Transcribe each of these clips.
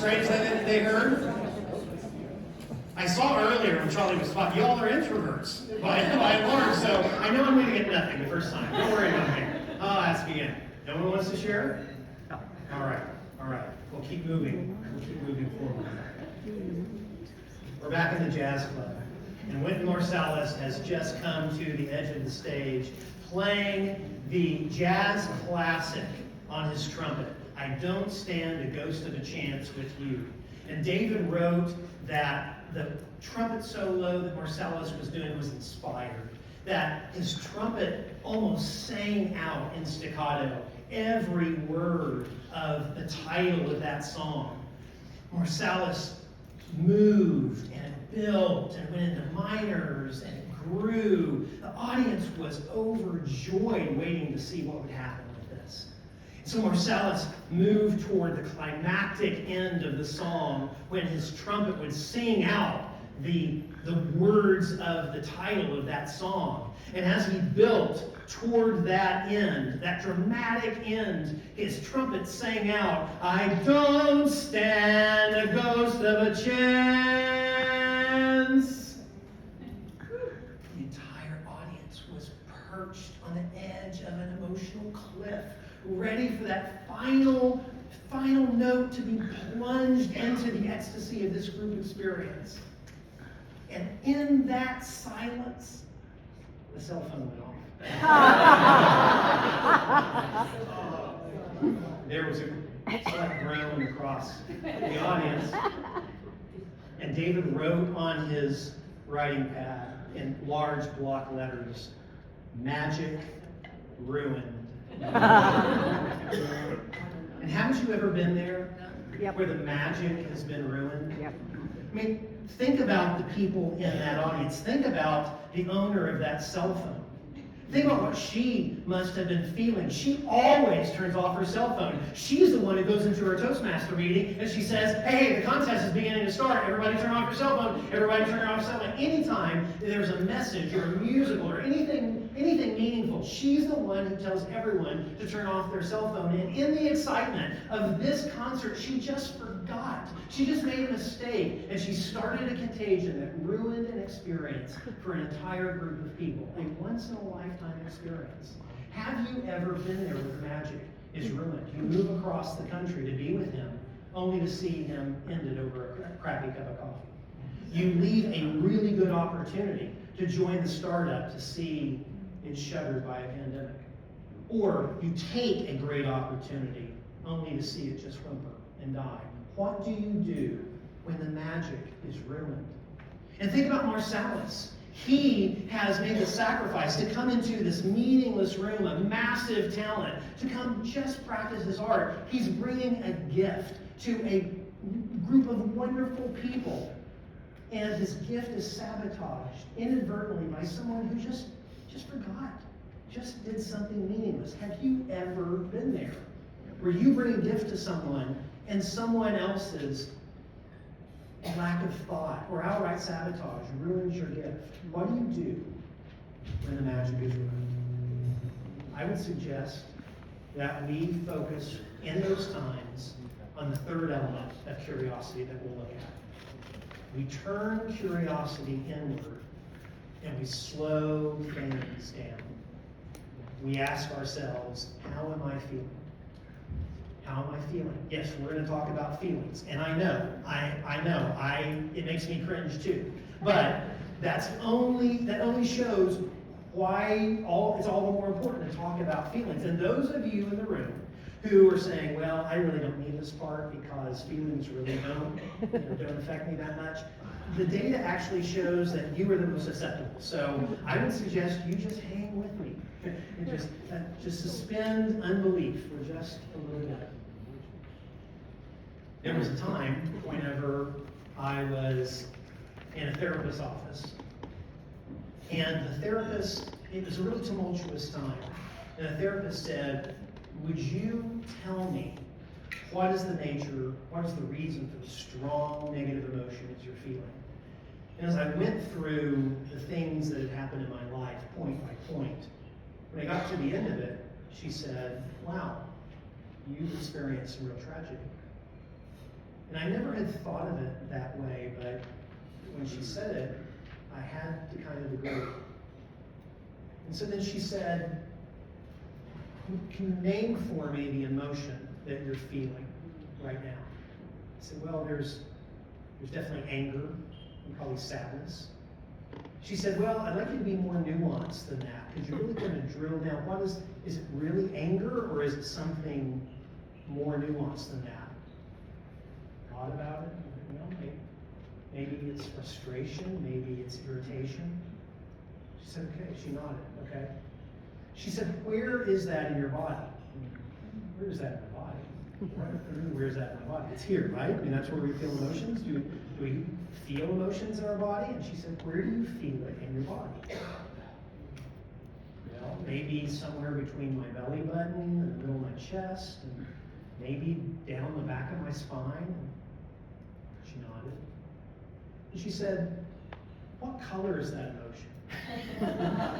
strange that they heard? I saw earlier when Charlie was talking, y'all are introverts by and large, so I know I'm going to get nothing the first time. Don't worry about me. I'll ask again. No one wants to share? All right. We'll keep moving. Forward. We're back in the jazz club, and Wynton Marsalis has just come to the edge of the stage, playing the jazz classic on his trumpet, I Don't Stand a Ghost of a Chance with You. And David wrote that the trumpet solo that Marsalis was doing was inspired, that his trumpet almost sang out in staccato every word of the title of that song. Marsalis moved and it built and went into minors and it grew. The audience was overjoyed waiting to see what would happen with this. So Marsalis moved toward the climactic end of the song when his trumpet would sing out the words of the title of that song. And as he built toward that end, that dramatic end, his trumpet sang out, I don't stand a ghost of a chance. The entire audience was perched on the edge of an emotional cliff, ready for that final note to be plunged into the ecstasy of this group experience. And in that silence, the cell phone went off. There was a slight groan across the audience. And David wrote on his writing pad in large block letters, magic ruined. And haven't you ever been there? Yep. Where the magic has been ruined? Yep. I mean, think about the people in that audience. Think about the owner of that cell phone. Think about what she must have been feeling. She always turns off her cell phone. She's the one who goes into her Toastmaster meeting and she says, hey, the contest is beginning to start. Everybody turn off your cell phone. Everybody turn off your cell phone. Anytime there's a message or a musical or anything meaningful, she's the one who tells everyone to turn off their cell phone. And in the excitement of this concert, she just forgot. She just made a mistake, and she started a contagion that ruined an experience for an entire group of people, a once-in-a-lifetime experience. Have you ever been there where the magic is ruined? You move across the country to be with him, only to see him ended over a crappy cup of coffee. You leave a really good opportunity to join the startup to see it shuttered by a pandemic. Or you take a great opportunity only to see it just whimper and die. What do you do when the magic is ruined? And think about Marsalis. He has made the sacrifice to come into this meaningless room of massive talent, to come just practice his art. He's bringing a gift to a group of wonderful people. And his gift is sabotaged inadvertently by someone who just forgot, just did something meaningless. Have you ever been there? Where you bring a gift to someone and someone else's lack of thought or outright sabotage ruins your gift. What do you do when the magic is ruined? I would suggest that we focus in those times on the third element of curiosity that we'll look at. We turn curiosity inward and we slow things down. We ask ourselves, how am I feeling? How am I feeling? Yes, we're going to talk about feelings. And I know, it makes me cringe too. But that only shows why it's all the more important to talk about feelings. And those of you in the room who are saying, well, I really don't need this part because feelings really don't affect me that much, the data actually shows that you are the most susceptible. So I would suggest you just hang with me. And just suspend unbelief for just a little bit. There was a time whenever I was in a therapist's office, and the therapist, it was a really tumultuous time, and the therapist said, would you tell me what is the reason for the strong negative emotions you're feeling? And as I went through the things that had happened in my life, point by point, when I got to the end of it, she said, wow, you've experienced some real tragedy. And I never had thought of it that way, but when she said it, I had to kind of agree. And so then she said, can you name for me the emotion that you're feeling right now? I said, well, there's definitely anger and probably sadness. She said, well, I'd like you to be more nuanced than that, because you're really going to drill down. What is it really anger, or is it something more nuanced than that? Thought about it? Well, maybe it's frustration, maybe it's irritation. She said, okay. She nodded, okay. She said, where is that in your body? Where is that in your body? Where is that in my body? It's here, right? I mean, that's where we feel emotions. Do we feel emotions in our body? And she said, where do you feel it in your body? Well, maybe somewhere between my belly button and the middle of my chest, and maybe down the back of my spine. She nodded. And she said, what color is that emotion?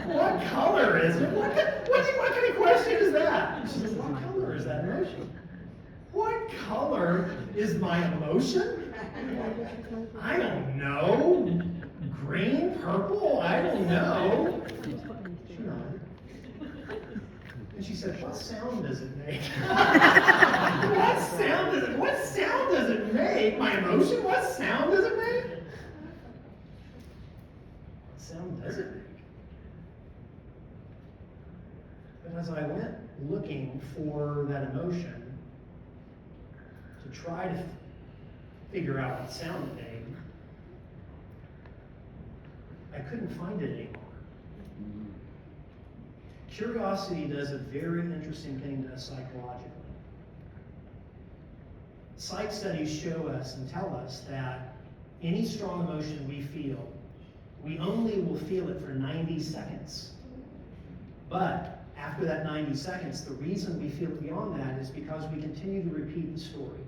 What color is it? What kind of question is that? She said, what color is that emotion? What color is my emotion? I don't know. Green, purple, I don't know. She nodded. And she said, what sound does it make? What sound does it make? My emotion? What sound does it make? What sound does it make? But as I went looking for that emotion, to try to figure out what sound it made, I couldn't find it anymore. Curiosity does a very interesting thing to us psychologically. Psych studies show us and tell us that any strong emotion we feel, we only will feel it for 90 seconds. But after that 90 seconds, the reason we feel it beyond that is because we continue to repeat the story.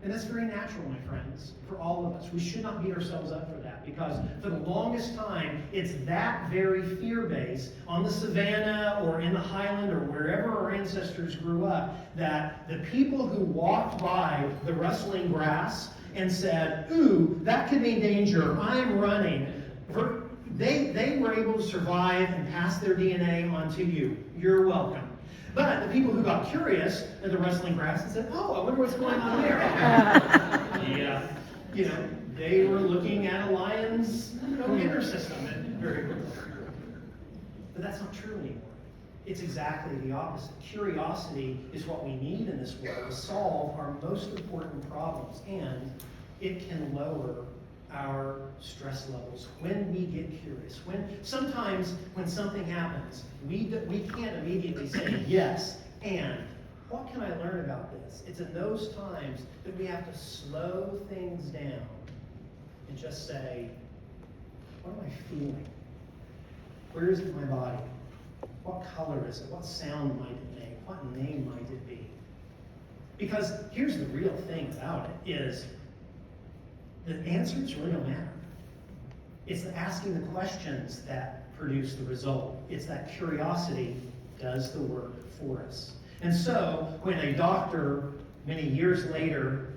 And that's very natural, my friends, for all of us. We should not beat ourselves up for that, because for the longest time, it's that very fear base on the savannah or in the highland or wherever our ancestors grew up, that the people who walked by the rustling grass and said, ooh, that could mean danger, I'm running, they were able to survive and pass their DNA on to you. You're welcome. But the people who got curious at the rustling grass and said, oh, I wonder what's going on there. Yeah, they were looking at a lion's inner system and very quickly. But that's not true anymore. It's exactly the opposite. Curiosity is what we need in this world to solve our most important problems, and it can lower our stress levels when we get curious. Sometimes when something happens, we can't immediately say yes, and what can I learn about this? It's in those times that we have to slow things down and just say, what am I feeling? Where is it in my body? What color is it? What sound might it make? What name might it be? Because here's the real thing about it is, the answers really don't matter. It's the asking the questions that produce the result. It's that curiosity does the work for us. And so, when a doctor, many years later,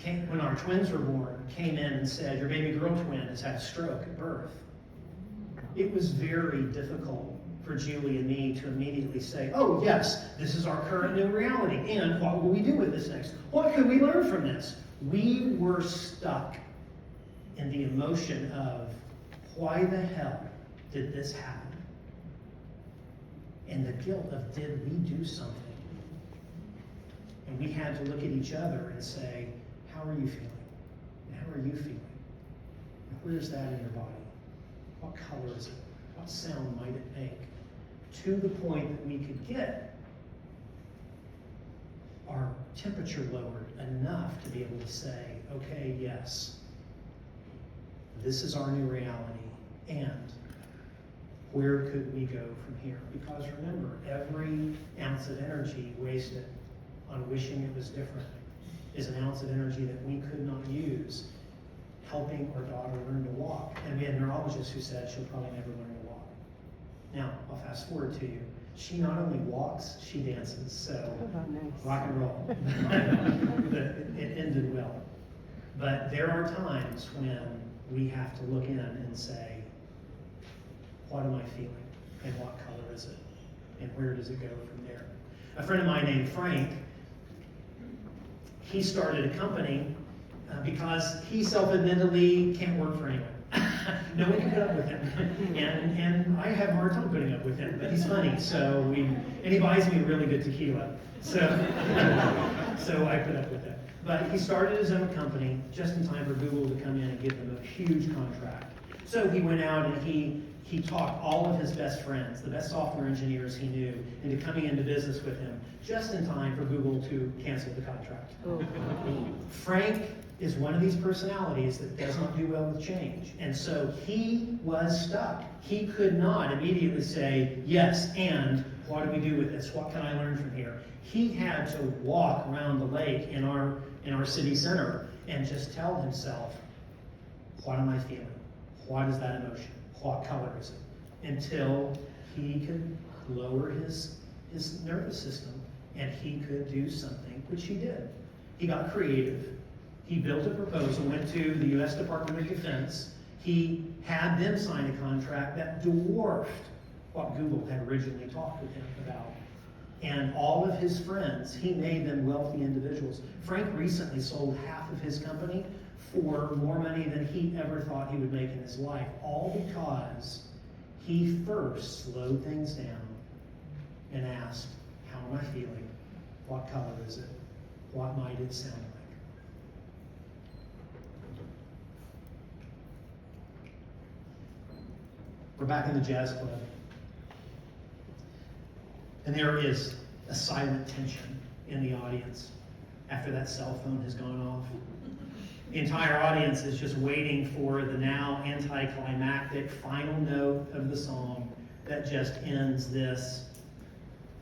when our twins were born, came in and said, your baby girl twin has had a stroke at birth, it was very difficult for Julie and me to immediately say, oh yes, this is our current new reality, and what will we do with this next? What can we learn from this? We were stuck in the emotion of, why the hell did this happen? And the guilt of, did we do something? And we had to look at each other and say, how are you feeling? And how are you feeling? And where's that in your body? What color is it? What sound might it make? To the point that we could get our temperature lowered enough to be able to say, okay, yes, this is our new reality, and where could we go from here? Because remember, every ounce of energy wasted on wishing it was different is an ounce of energy that we could not use helping our daughter learn to walk. And we had neurologists who said she'll probably never learn to walk. Now, I'll fast forward to you. She not only walks, she dances. So, rock and roll. And But there are times when we have to look in and say, what am I feeling? And what color is it? And where does it go from there? A friend of mine named Frank, he started a company because he self-admittedly can't work for anyone. No one can put up with him. And I have a hard time putting up with him, but he's funny. And he buys me really good tequila. So I put up with it. But he started his own company just in time for Google to come in and give him a huge contract. So he went out and he talked all of his best friends, the best software engineers he knew, into coming into business with him just in time for Google to cancel the contract. Oh. Frank is one of these personalities that does not do well with change. And so he was stuck. He could not immediately say, yes, and what do we do with this? What can I learn from here? He had to walk around the lake in our city center and just tell himself, what am I feeling? What is that emotion? What color is it? Until he could lower his nervous system and he could do something, which he did. He got creative. He built a proposal, went to the U.S. Department of Defense. He had them sign a contract that dwarfed what Google had originally talked with him about. And all of his friends, he made them wealthy individuals. Frank recently sold half of his company for more money than he ever thought he would make in his life, all because he first slowed things down and asked, how am I feeling? What color is it? What might it sound like? We're back in the jazz club. And there is a silent tension in the audience after that cell phone has gone off. The entire audience is just waiting for the now anticlimactic final note of the song that just ends this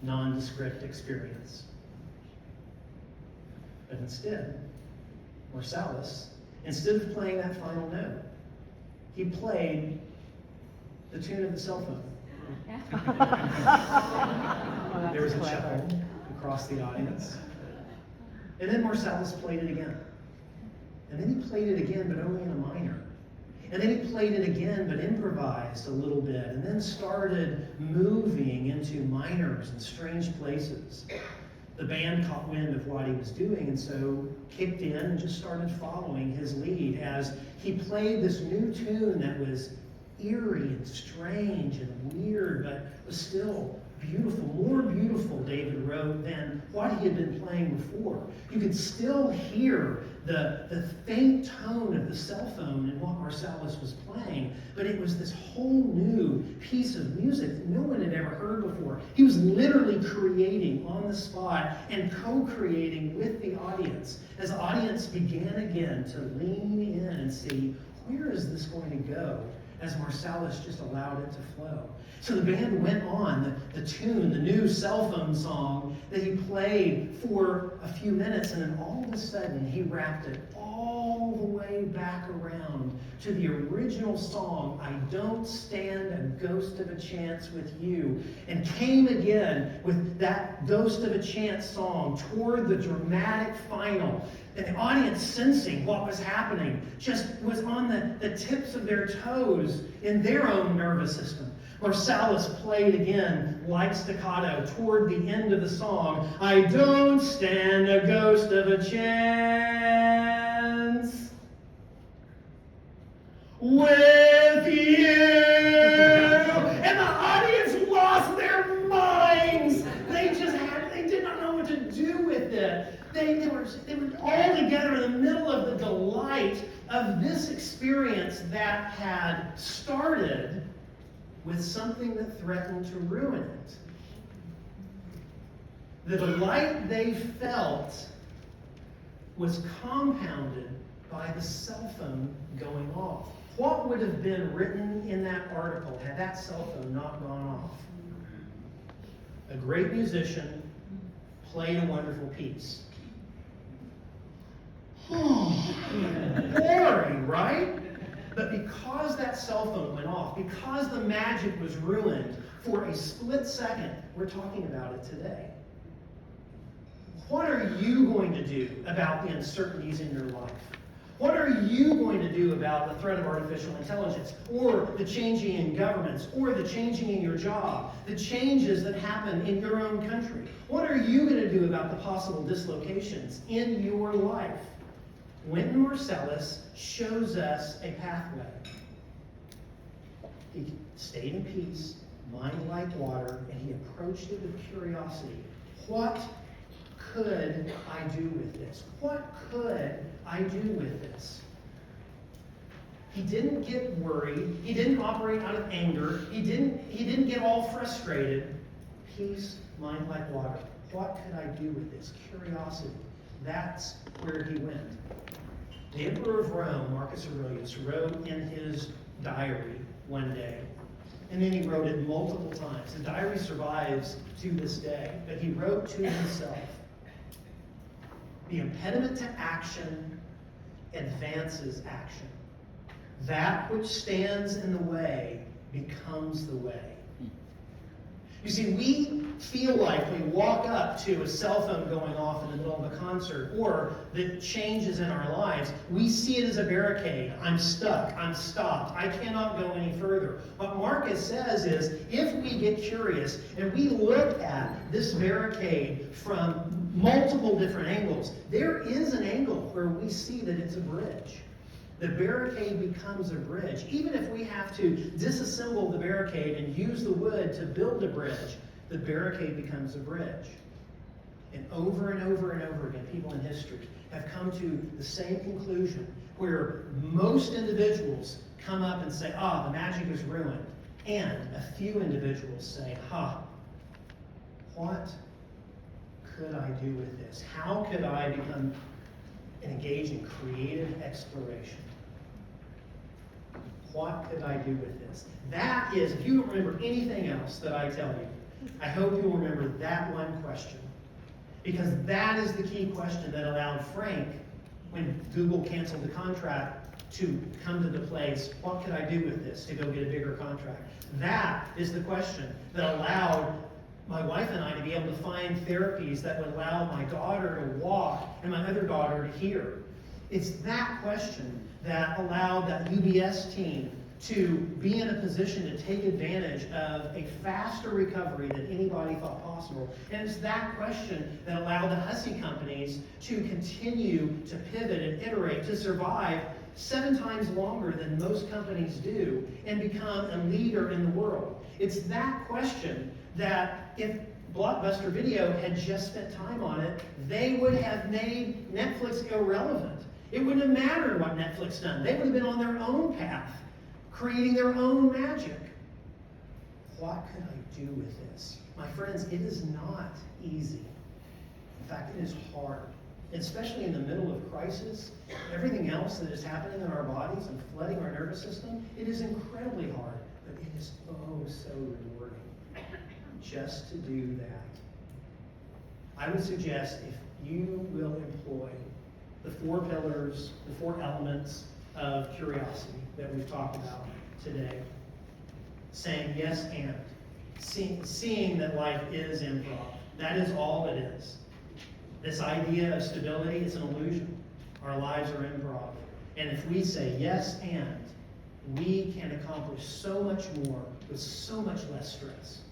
nondescript experience. But instead, Marsalis, instead of playing that final note, he played the tune of the cell phone. Oh, there was a chuckle across the audience. And then Marsalis played it again. And then he played it again, but only in a minor. And then he played it again, but improvised a little bit, and then started moving into minors and strange places. The band caught wind of what he was doing, and so kicked in and just started following his lead as he played this new tune that was eerie and strange and weird, but was still beautiful, more beautiful, David wrote, than what he had been playing before. You could still hear the faint tone of the cell phone in what Marsalis was playing, but it was this whole new piece of music that no one had ever heard before. He was literally creating on the spot and co-creating with the audience as the audience began again to lean in and see, where is this going to go? As Marsalis just allowed it to flow. So the band went on, the tune, the new cell phone song that he played for a few minutes, and then all of a sudden he wrapped it all the way back around to the original song, I Don't Stand a Ghost of a Chance with You, and came again with that Ghost of a Chance song toward the dramatic final. And the audience, sensing what was happening, just was on the tips of their toes in their own nervous system. Marsalis played again, like staccato, toward the end of the song, I don't stand a ghost of a chance with you. And the audience lost their minds. They did not know what to do with it. They were all together in the middle of the delight of this experience that had started with something that threatened to ruin it. The delight they felt was compounded by the cell phone going off. What would have been written in that article had that cell phone not gone off? A great musician played a wonderful piece. Boring, right? But because that cell phone went off, because the magic was ruined for a split second, we're talking about it today. What are you going to do about the uncertainties in your life? What are you going to do about the threat of artificial intelligence, or the changing in governments, or the changing in your job, the changes that happen in your own country? What are you going to do about the possible dislocations in your life? Wynton Marsalis shows us a pathway. He stayed in peace, mind like water, and he approached it with curiosity. What could I do with this? What could I do with this? He didn't get worried. He didn't operate out of anger. He didn't get all frustrated. Peace, mind like water. What could I do with this? Curiosity. That's where he went. The Emperor of Rome, Marcus Aurelius, wrote in his diary one day, and then he wrote it multiple times. The diary survives to this day, but he wrote to himself, "The impediment to action advances action. That which stands in the way becomes the way." You see, we feel like we walk up to a cell phone going off in the middle of a concert, or the changes in our lives, we see it as a barricade. I'm stuck, I'm stopped, I cannot go any further. What Marcus says is, if we get curious and we look at this barricade from multiple different angles, there is an angle where we see that it's a bridge. The barricade becomes a bridge. Even if we have to disassemble the barricade and use the wood to build a bridge, the barricade becomes a bridge. And over and over and over again, people in history have come to the same conclusion, where most individuals come up and say, the magic is ruined. And a few individuals say, what could I do with this? How could I become engage in creative exploration? What could I do with this? That is, if you don't remember anything else that I tell you, I hope you'll remember that one question. Because that is the key question that allowed Frank, when Google canceled the contract, to come to the place, what could I do with this, to go get a bigger contract? That is the question that allowed my wife and I to be able to find therapies that would allow my daughter to walk and my other daughter to hear. It's that question that allowed that UBS team to be in a position to take advantage of a faster recovery than anybody thought possible. And it's that question that allowed the Hussey companies to continue to pivot and iterate, to survive 7 times longer than most companies do and become a leader in the world. It's that question that if Blockbuster Video had just spent time on it, they would have made Netflix irrelevant. It wouldn't have mattered what Netflix done. They would have been on their own path, creating their own magic. What could I do with this? My friends, it is not easy. In fact, it is hard. Especially in the middle of crisis, everything else that is happening in our bodies and flooding our nervous system, it is incredibly hard, but it is so rewarding just to do that. I would suggest if you will employ the 4 pillars, the 4 elements of curiosity that we've talked about today, saying yes and, seeing that life is improv. That is all it is. This idea of stability is an illusion. Our lives are improv. And if we say yes and, we can accomplish so much more with so much less stress.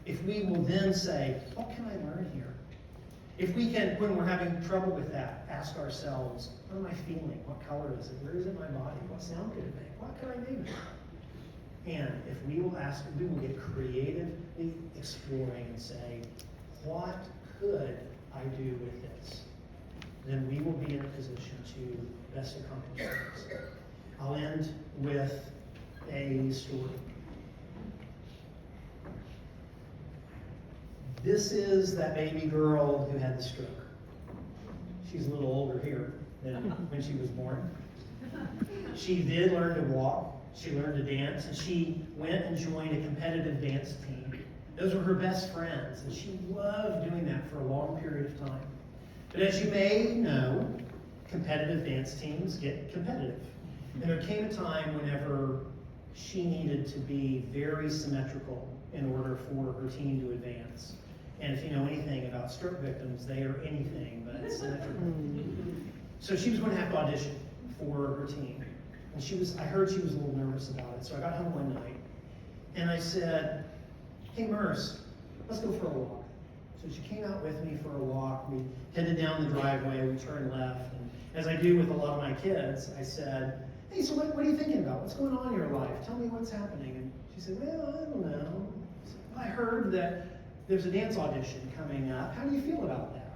If we will then say, what can I learn here? If we can, when we're having trouble with that, ask ourselves, what am I feeling? What color is it? Where is it in my body? What sound could it make? What could I make? And if we will ask, we will get creatively exploring and say, what could I do with this? Then we will be in a position to best accomplish this. I'll end with a story. This is that baby girl who had the stroke. She's a little older here than when she was born. She did learn to walk. She learned to dance, and she went and joined a competitive dance team. Those were her best friends, and she loved doing that for a long period of time. But as you may know, competitive dance teams get competitive. And there came a time whenever she needed to be very symmetrical in order for her team to advance. And if you know anything about stroke victims, they are anything but symmetrical. So she was going to have to audition for her team. And I heard she was a little nervous about it. So I got home one night and I said, hey, Merce, let's go for a walk. So she came out with me for a walk. We headed down the driveway, we turned left. And as I do with a lot of my kids, I said, hey, so what are you thinking about? What's going on in your life? Tell me what's happening. And she said, well, I don't know. I heard that there's a dance audition coming up. How do you feel about that?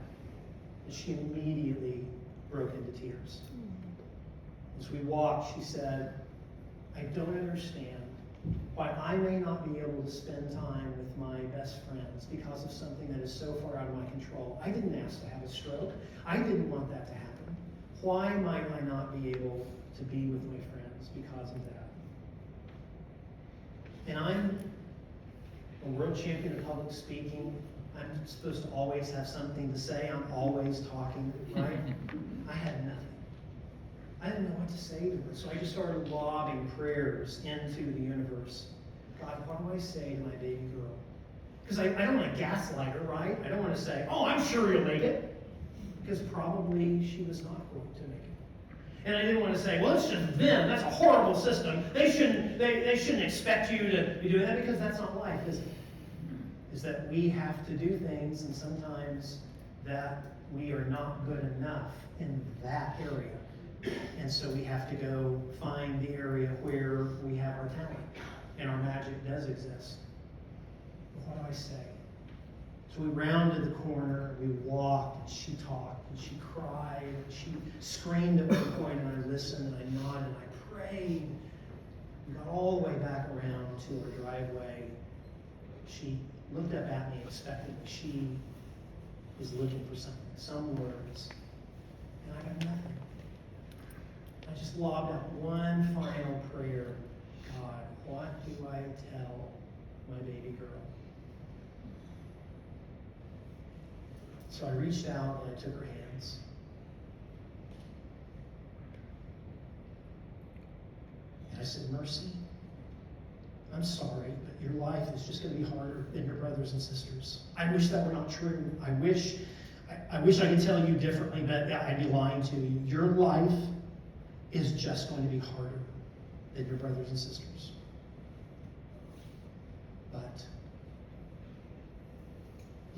And she immediately broke into tears. As we walked, she said, I don't understand why I may not be able to spend time with my best friends because of something that is so far out of my control. I didn't ask to have a stroke. I didn't want that to happen. Why might I not be able to be with my friends because of that? And I'm a world champion of public speaking. I'm supposed to always have something to say. I'm always talking, right? I had nothing. I didn't know what to say to her. So I just started lobbing prayers into the universe. God, what do I say to my baby girl? Because I don't want to gaslight her, right? I don't want to say, oh, I'm sure you'll make it. Because probably she was not going to make it. And I didn't want to say, well, it's just them. That's a horrible system. They shouldn't expect you to be doing that, because that's not life, is it? Is that we have to do things, and sometimes that we are not good enough in that area. And so we have to go find the area where we have our talent and our magic does exist. But what do I say? So we rounded the corner, we walked, and she talked, and she cried, and she screamed at one point, and I listened, and I nodded, and I prayed. We got all the way back around to our driveway. She looked up at me expecting that she was looking for something, some words, and I got nothing. I just lobbed out one final prayer. God, what do I tell my baby girl? So I reached out and I took her hands. And I said, Mercy, I'm sorry, but your life is just going to be harder than your brothers and sisters. I wish that were not true. I wish I could tell you differently, but I'd be lying to you. Your life is just going to be harder than your brothers and sisters. But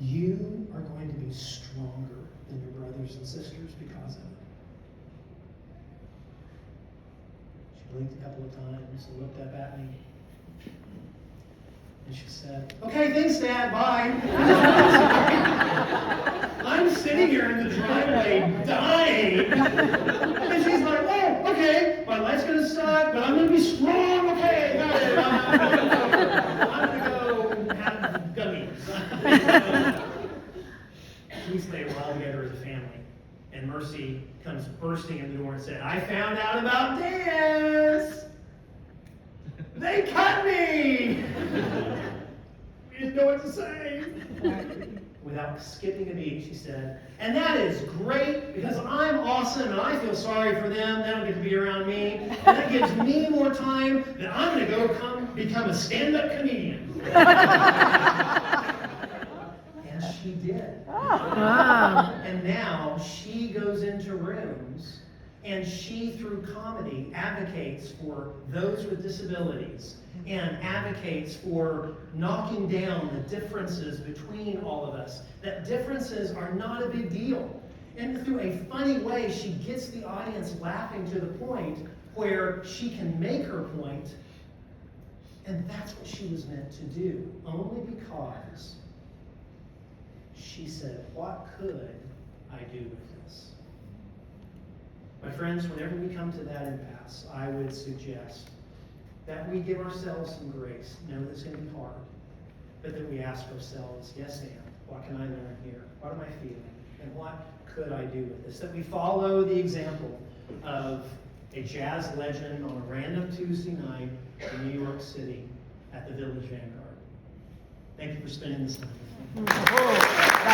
you are going to be stronger than your brothers and sisters because of it. She blinked a couple of times and looked up at me. And she said, okay, thanks, Dad, bye. I'm sitting here in the driveway dying. And she's like, oh, okay, my life's going to suck, but I'm going to be strong. Okay, got it. I'm going to go have gummies. We stayed a while together as a family. And Mercy comes bursting in the door and said, I found out about dance. They cut me. We didn't know what to say. Without skipping a beat, she said, and that is great because I'm awesome and I feel sorry for them. They don't get to be around me. And that gives me more time that I'm going to go become a stand-up comedian. And she did. Wow. And now she goes into rooms and she, through comedy, advocates for those with disabilities and advocates for knocking down the differences between all of us. That differences are not a big deal. And through a funny way, she gets the audience laughing to the point where she can make her point. And that's what she was meant to do, only because she said, what could I do with this? My friends, whenever we come to that impasse, I would suggest that we give ourselves some grace. Know that it's going to be hard, but that we ask ourselves, yes, and what can I learn here? What am I feeling? And what could I do with this? That we follow the example of a jazz legend on a random Tuesday night in New York City at the Village Vanguard. Thank you for spending this time with me.